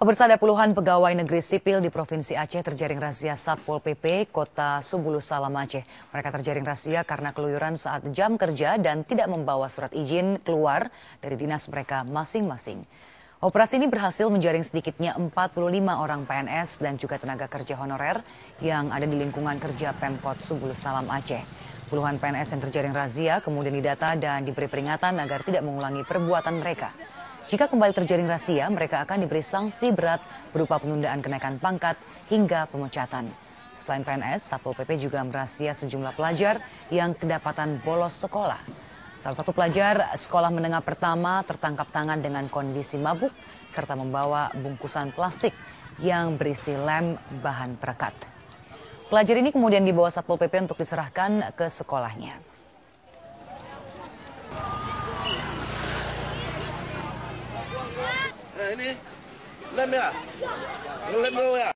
Pemirsa, ada puluhan pegawai negeri sipil di Provinsi Aceh terjaring razia Satpol PP Kota Subulu Salam Aceh. Mereka terjaring razia karena keluyuran saat jam kerja dan tidak membawa surat izin keluar dari dinas mereka masing-masing. Operasi ini berhasil menjaring sedikitnya 45 orang PNS dan juga tenaga kerja honorer yang ada di lingkungan kerja Pemkot Subulu Salam Aceh. Puluhan PNS yang terjaring razia kemudian didata dan diberi peringatan agar tidak mengulangi perbuatan mereka. Jika kembali terjaring razia, mereka akan diberi sanksi berat berupa penundaan kenaikan pangkat hingga pemecatan. Selain PNS, Satpol PP juga merazia sejumlah pelajar yang kedapatan bolos sekolah. Salah satu pelajar sekolah menengah pertama tertangkap tangan dengan kondisi mabuk serta membawa bungkusan plastik yang berisi lem bahan perekat. Pelajar ini kemudian dibawa Satpol PP untuk diserahkan ke sekolahnya. Ini lem ya? Lem dulu ya?